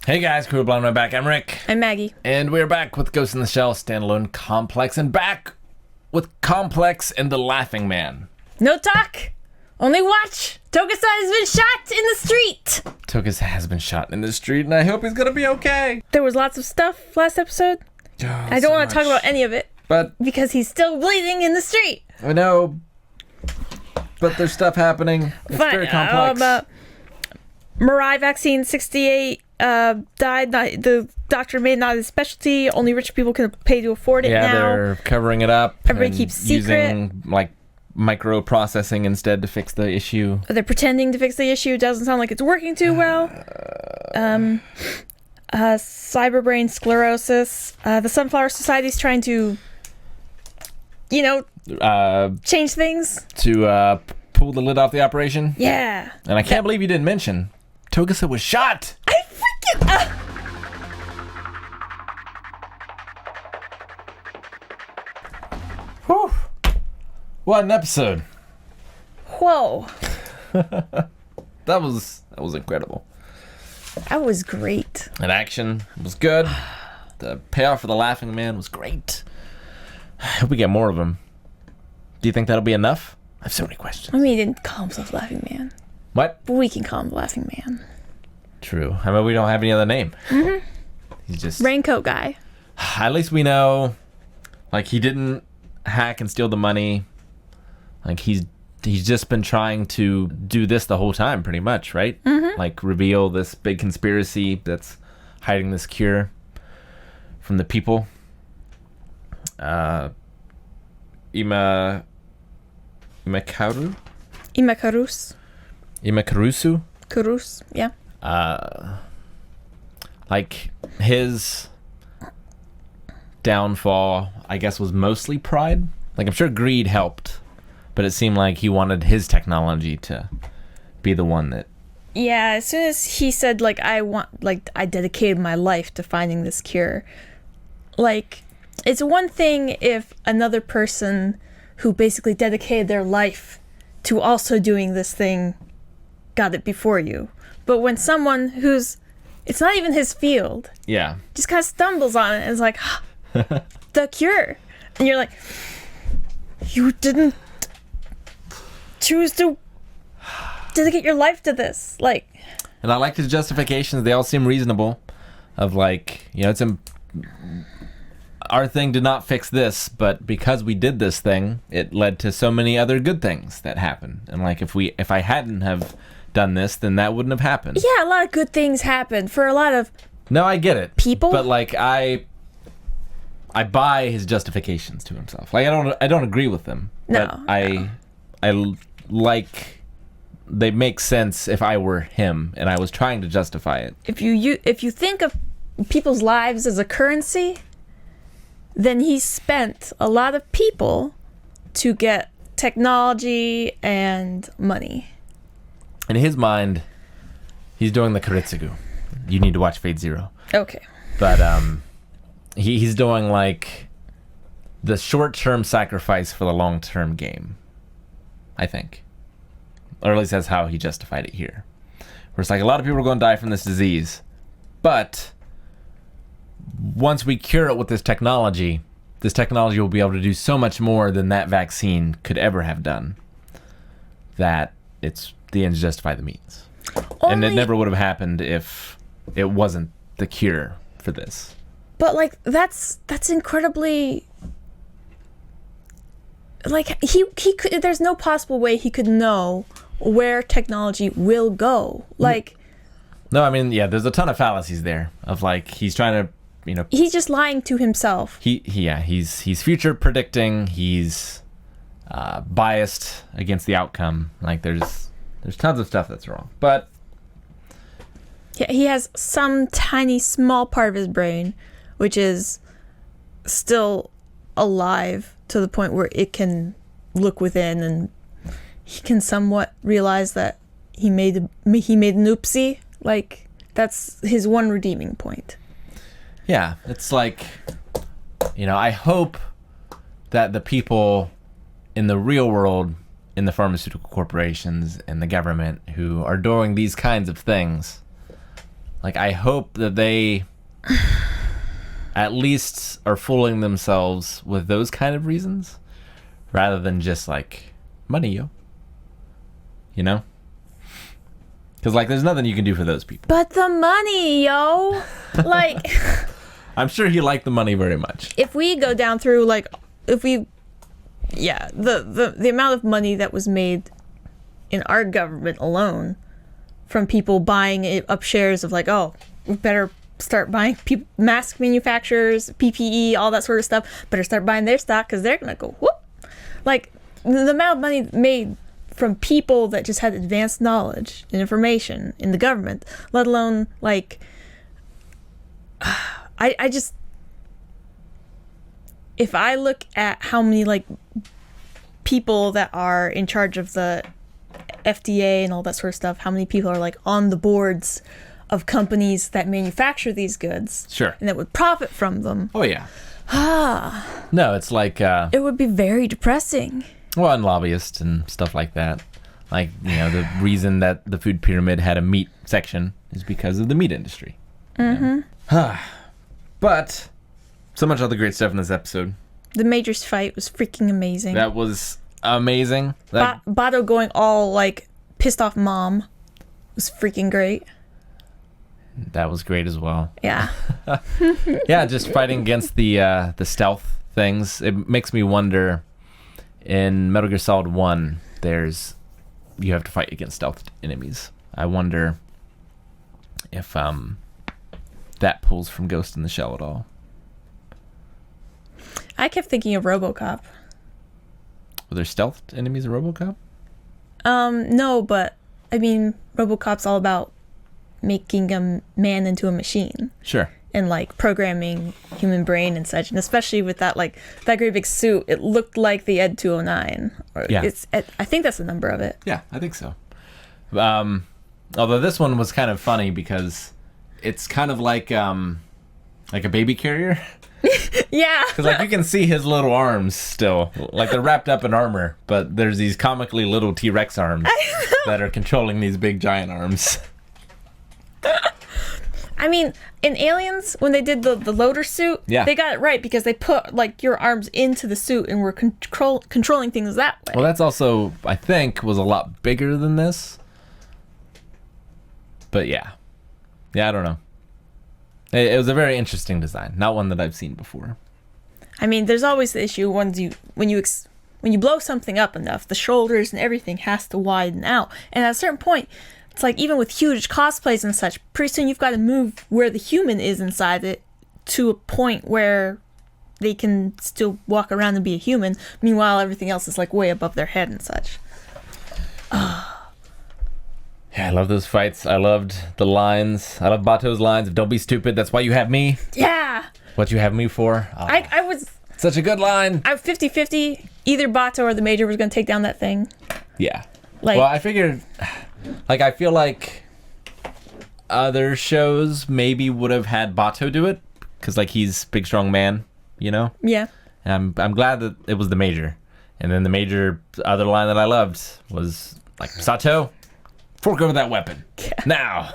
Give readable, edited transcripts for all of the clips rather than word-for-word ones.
Hey guys, Crew Blind, I'm back. I'm Rick. I'm Maggie. And we're back with Ghost in the Shell standalone complex, and back with Complex and the Laughing Man. No talk, only watch. Togusa has been shot in the street. Togusa has been shot in the street, and I hope he's gonna be okay. There was lots of stuff last episode. I don't want to talk about any of it, but because he's still bleeding in the street. I know, but there's stuff happening. It's very complex. Marietta vaccine 68 died. The doctor made not his specialty. Only rich people can pay to afford it now. Yeah, they're covering it up. Everybody keeps secret. Using microprocessing instead to fix the issue. They're pretending to fix the issue. Doesn't sound like it's working too well. Cyberbrain sclerosis. The Sunflower Society's trying to, change things. To pull the lid off the operation? Yeah. And I can't believe you didn't mention Togusa was shot. I freaking... Whew. What an episode. Whoa. That was incredible. That was great. And action was good. The payoff for the Laughing Man was great. I hope we get more of them. Do you think that'll be enough? I have so many questions. I mean, he didn't call himself Laughing Man. What? But we can call him the Laughing Man. True. I mean, we don't have any other name. Mm-hmm. He's just... Raincoat guy. At least we know, he didn't hack and steal the money. He's just been trying to do this the whole time, pretty much, right? Mm-hmm. Reveal this big conspiracy that's hiding this cure from the people. Imakarusu? Imakarusu? Karus, yeah. His downfall, I guess, was mostly pride. I'm sure greed helped, but it seemed like he wanted his technology to be the one that... Yeah, as soon as he said, I dedicated my life to finding this cure. It's one thing if another person who basically dedicated their life to also doing this thing got it before you. But when someone who's... It's not even his field. Yeah. Just kind of stumbles on it and is like, the cure. And you're like, you didn't choose to dedicate your life to this. And I liked his justifications. They all seem reasonable. Our thing did not fix this, but because we did this thing, it led to so many other good things that happened. And if I hadn't have done this, then that wouldn't have happened. Yeah, a lot of good things happened for a lot of... No, I get it. People? But I buy his justifications to himself. I don't agree with them. No. But I they make sense if I were him and I was trying to justify it. If you think of people's lives as a currency, then he spent a lot of people to get technology and money. In his mind, he's doing the Karitsugu. You need to watch Fate Zero. Okay. But he's doing the short-term sacrifice for the long-term game, I think. Or at least that's how he justified it here. Where it's a lot of people are going to die from this disease, but once we cure it with this technology will be able to do so much more than that vaccine could ever have done, that it's the ends justify the means. And it never would have happened if it wasn't the cure for this. But that's incredibly... he could... There's no possible way he could know where technology will go. No, I mean, yeah, there's a ton of fallacies there of he's trying to, he's just lying to himself. He's future predicting. He's biased against the outcome. There's tons of stuff that's wrong. But yeah, he has some tiny small part of his brain which is still alive to the point where it can look within, and he can somewhat realize that he made an oopsie. That's his one redeeming point. Yeah, it's I hope that the people in the real world, in the pharmaceutical corporations and the government who are doing these kinds of things, Like, I hope that they at least are fooling themselves with those kind of reasons rather than just, like, money, yo. You know? Because, like, there's nothing you can do for those people. But the money, yo. Like, I'm sure he liked the money very much. if we go down through, like, the amount of money that was made in our government alone from people buying up shares of, like, oh, we better start buying mask manufacturers, PPE, all that sort of stuff. Better start buying their stock because they're going to go whoop. Like, the amount of money made from people that just had advanced knowledge and information in the government, let alone, like, I just, if I look at how many, like, people that are in charge of the FDA and all that sort of stuff, how many people are, like, on the boards of companies that manufacture these goods, Sure. and that would profit from them. Oh, yeah. No, it's like... It would be very depressing. Well, and lobbyists and stuff like that. Like, you know, the reason that the food pyramid had a meat section is because of the meat industry. Mm-hmm. But so much other great stuff in this episode. The Major's fight was freaking amazing. That was amazing. Bato going all, like, pissed off mom was freaking great. That was great as well. Yeah. Yeah, just fighting against the stealth things. It makes me wonder, in Metal Gear Solid 1, you have to fight against stealth enemies. I wonder if that pulls from Ghost in the Shell at all. I kept thinking of RoboCop. Were there stealth enemies in RoboCop? No, but I mean, RoboCop's all about making a man into a machine. Sure. And, like, programming human brain and such, and especially with that, like, that great big suit, it looked like the Ed 209. Yeah. I think that's the number of it. Yeah, I think so. Although this one was kind of funny because it's kind of like a baby carrier. Yeah. Because, like, you can see his little arms still. Like, they're wrapped up in armor, but there's these comically little T-Rex arms that are controlling these big giant arms. I mean, in Aliens, when they did the loader suit, Yeah. they got it right because they put, like, your arms into the suit and were controlling things that way. Well, that's also, I think, was a lot bigger than this. But yeah. Yeah, I don't know. It was a very interesting design. Not one that I've seen before. I mean, there's always the issue when you blow something up enough, the shoulders and everything has to widen out. And at a certain point, it's like, even with huge cosplays and such, pretty soon you've got to move where the human is inside it to a point where they can still walk around and be a human. Meanwhile, everything else is, like, way above their head and such. Yeah, I love those fights. I loved the lines. I love Bato's lines of "Don't be stupid. That's why you have me." Yeah. What you have me for? Oh, I was such a good line. I was 50-50. Either Bato or the Major was going to take down that thing. Yeah. Like, well, I figured, like, I feel like other shows maybe would have had Bato do it because, like, he's big, strong man, you know? Yeah. And I'm glad that it was the Major. And then the Major, other line that I loved was, like, "Sato, fork over that weapon. Yeah. Now."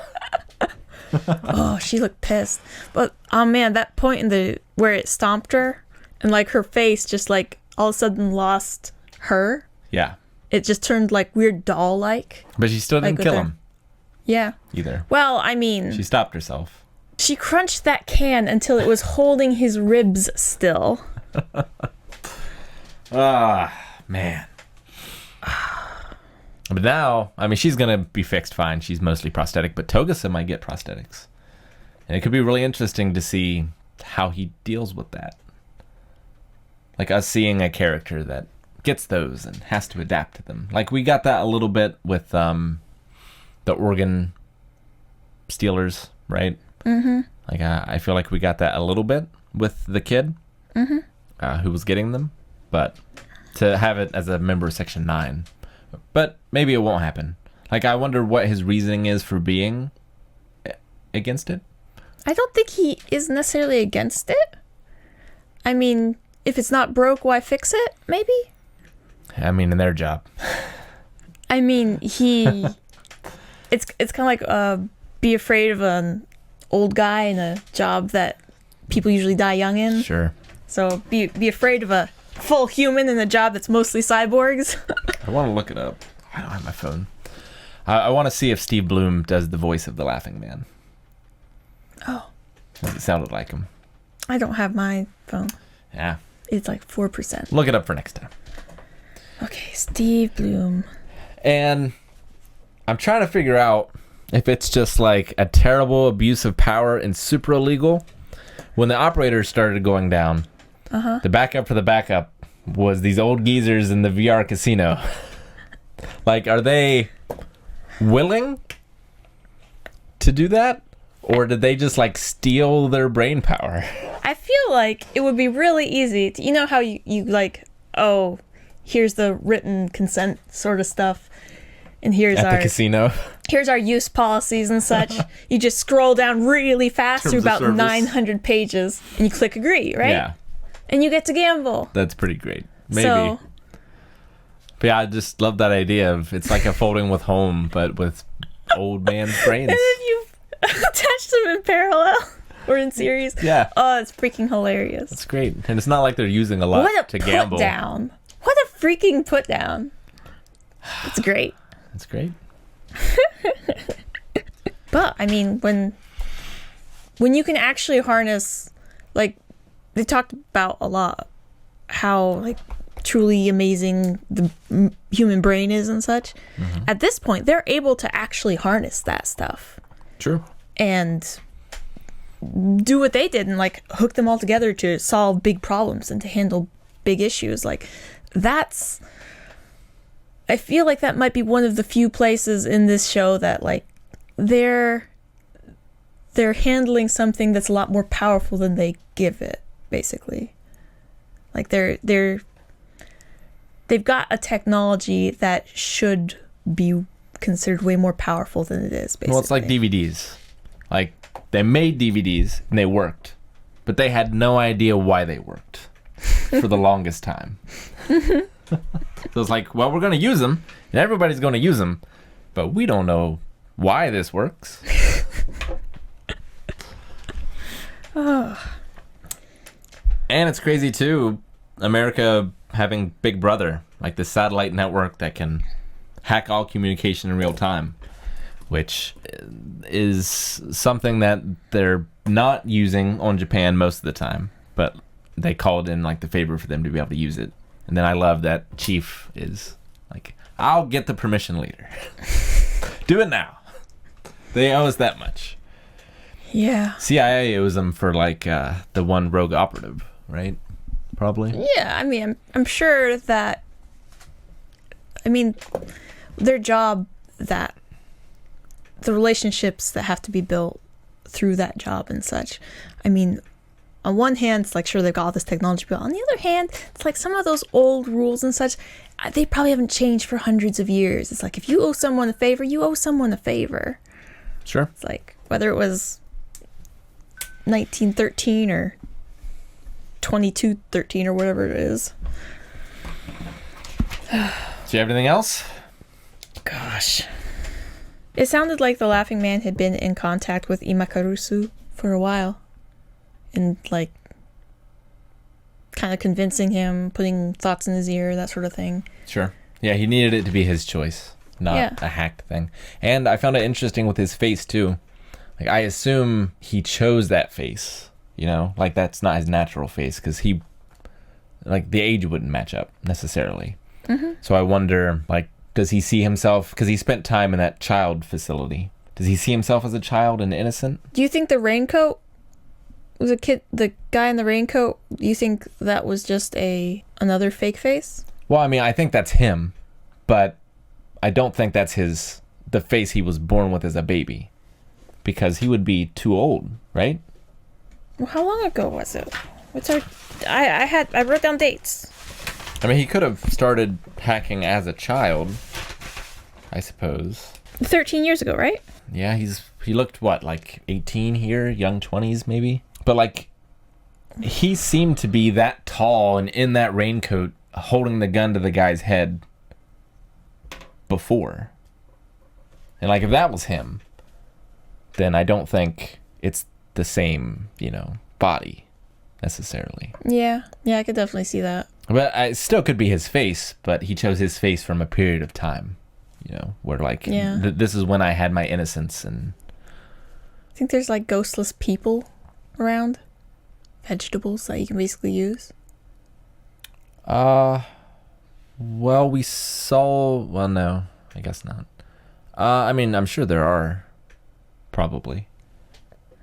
Oh, she looked pissed. But, oh man, that point where it stomped her and, like, her face just, like, all of a sudden lost her. Yeah. It just turned, like, weird doll-like. But she still didn't Like, kill with him Yeah. either. Well, I mean, She stopped herself. she crunched that can until it was holding his ribs still. Man. But now, I mean, she's going to be fixed fine. She's mostly prosthetic, but Togusa might get prosthetics. And it could be really interesting to see how he deals with that. Like, us seeing a character that gets those and has to adapt to them. Like, we got that a little bit with the organ stealers, right? Mm-hmm. Like, I feel like we got that a little bit with the kid who was getting them. But to have it as a member of Section 9... But maybe it won't happen. Like, I wonder what his reasoning is for being against it. I don't think he is necessarily against it. I mean, if it's not broke, why fix it? Maybe? I mean, in their job. I mean, it's kind of like be afraid of old guy in a job that people usually die young in. Sure. So be afraid of a full human in a job that's mostly cyborgs. I want to look it up. I don't have my phone. I want to see if Steve Bloom does the voice of the Laughing Man. Oh. It sounded like him. I don't have my phone. Yeah. It's like 4%. Look it up for next time. Okay, Steve Bloom. And I'm trying to figure out if it's just like a terrible abuse of power and super illegal. When the operators started going down, the backup for the backup was these old geezers in the VR casino. Like, are they willing to do that? Or did they just like steal their brain power? I feel like it would be really easy to, you know how you like, oh, here's the written consent sort of stuff, and here's At the casino. here's our use policies and such. You just scroll down really fast Terms through of about service. 900 pages and you click agree, right? Yeah, And you get to gamble. that's pretty great. Maybe. So, But yeah, I just love that idea of it's like a folding with home, but with old man's brains. and then you attach them in parallel or in series. Yeah. Oh, it's freaking hilarious. That's great. And it's not like they're using a lot What a to put gamble. down. What a freaking put down. It's great. That's great. But I mean, when you can actually harness, like, they talked about a lot how like truly amazing the human brain is and such. At this point, they're able to actually harness that stuff True. and do what they did and like hook them all together to solve big problems and to handle big issues. Like, that's, I feel like that might be one of the few places in this show that like they're handling something that's a lot more powerful than they give it, basically. Like they've got a technology that should be considered way more powerful than it is, basically. Well, it's like DVDs. Like, they made DVDs and they worked, but they had no idea why they worked for the longest time. So it's like, well, we're going to use them and everybody's going to use them, but we don't know why this works. And it's crazy too, America having Big Brother, like the satellite network that can hack all communication in real time, which is something that they're not using on Japan most of the time, but they called in like the favor for them to be able to use it. And then I love that Chief is like, I'll get the permission later. Do it now. They owe us that much. Yeah. CIA owes them for like the one rogue operative, right? Probably. Yeah, I mean, I'm sure that, I mean, their job, that the relationships that have to be built through that job and such. I mean, on one hand, it's like, sure, they've got all this technology built. On the other hand, it's like some of those old rules and such, they probably haven't changed for hundreds of years. It's like, if you owe someone a favor, you owe someone a favor. Sure. It's like, whether it was 1913 or 2213 or whatever it is. Do you have anything else? Gosh. It sounded like the Laughing Man had been in contact with Imakarusu for a while. And, like, kind of convincing him, putting thoughts in his ear, that sort of thing. Sure. Yeah, he needed it to be his choice, not a hacked thing. And I found it interesting with his face, too. Like, I assume he chose that face, you know? Like, that's not his natural face, because he, like, the age wouldn't match up, necessarily. Mm-hmm. So I wonder, like, does he see himself, because he spent time in that child facility, does he see himself as a child and innocent? Do you think the raincoat was a kid, the guy in the raincoat, do you think that was just another fake face? Well, I mean, I think that's him, but I don't think that's the face he was born with as a baby, because he would be too old, right? Well, how long ago was it? What's our? I wrote down dates. I mean, he could have started hacking as a child, I suppose. 13 years ago, right? Yeah, he looked, what, like 18 here, young 20s maybe? But, like, he seemed to be that tall and in that raincoat holding the gun to the guy's head before. And, like, if that was him, then I don't think it's the same, body necessarily. Yeah, I could definitely see that. But it still could be his face, but he chose his face from a period of time, where this is when I had my innocence. And I think there's like ghostless people around, vegetables that you can basically use. Well, no, I guess not. I mean, I'm sure there are, probably,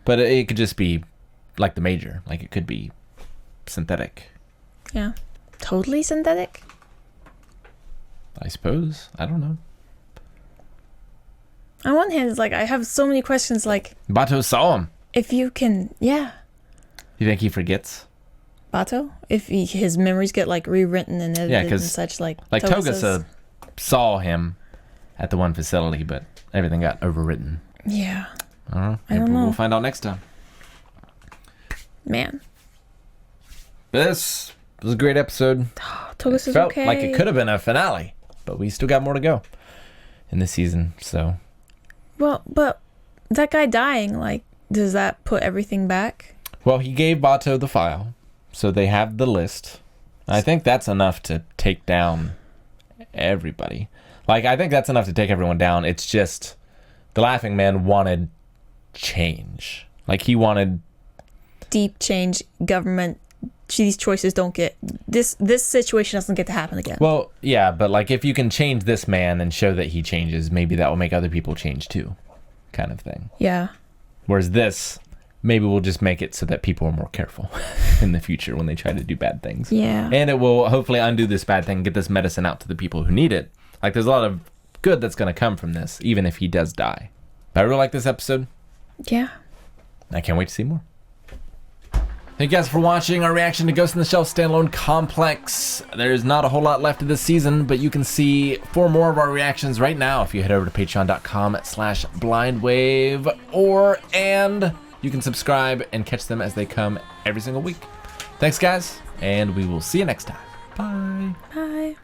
but it could just be like the major, like it could be synthetic. Yeah. Totally synthetic? I suppose. I don't know. On one hand, it's like I have so many questions. Like Bato saw him. if you can, yeah, You think he forgets? Bato, if his memories get like rewritten and edited and such, like Togusa saw him at the one facility, but everything got overwritten. Yeah. I don't know. I don't know. We'll find out next time. Man. This was a great episode. Togusa's It felt okay. like it could have been a finale, but we still got more to go in this season. So, Well, but that guy dying, like, does that put everything back? well, he gave Bato the file, so they have the list. I think that's enough to take down everybody. Like, I think that's enough to take everyone down. It's just the Laughing Man wanted change. Like, he wanted Deep change, government. These choices don't get this situation doesn't get to happen again. Well, yeah, but like if you can change this man and show that he changes, maybe that will make other people change too, kind of thing. Yeah. Whereas this, maybe we'll just make it so that people are more careful in the future when they try to do bad things. Yeah. And it will hopefully undo this bad thing, get this medicine out to the people who need it. Like there's a lot of good that's going to come from this, even if he does die. But I really like this episode. Yeah. I can't wait to see more. Thank you guys for watching our reaction to Ghost in the Shell Standalone Complex. There's not a whole lot left of this season, but you can see 4 more of our reactions right now if you head over to patreon.com/blindwave, and you can subscribe and catch them as they come every single week. Thanks, guys, and we will see you next time. Bye. Bye.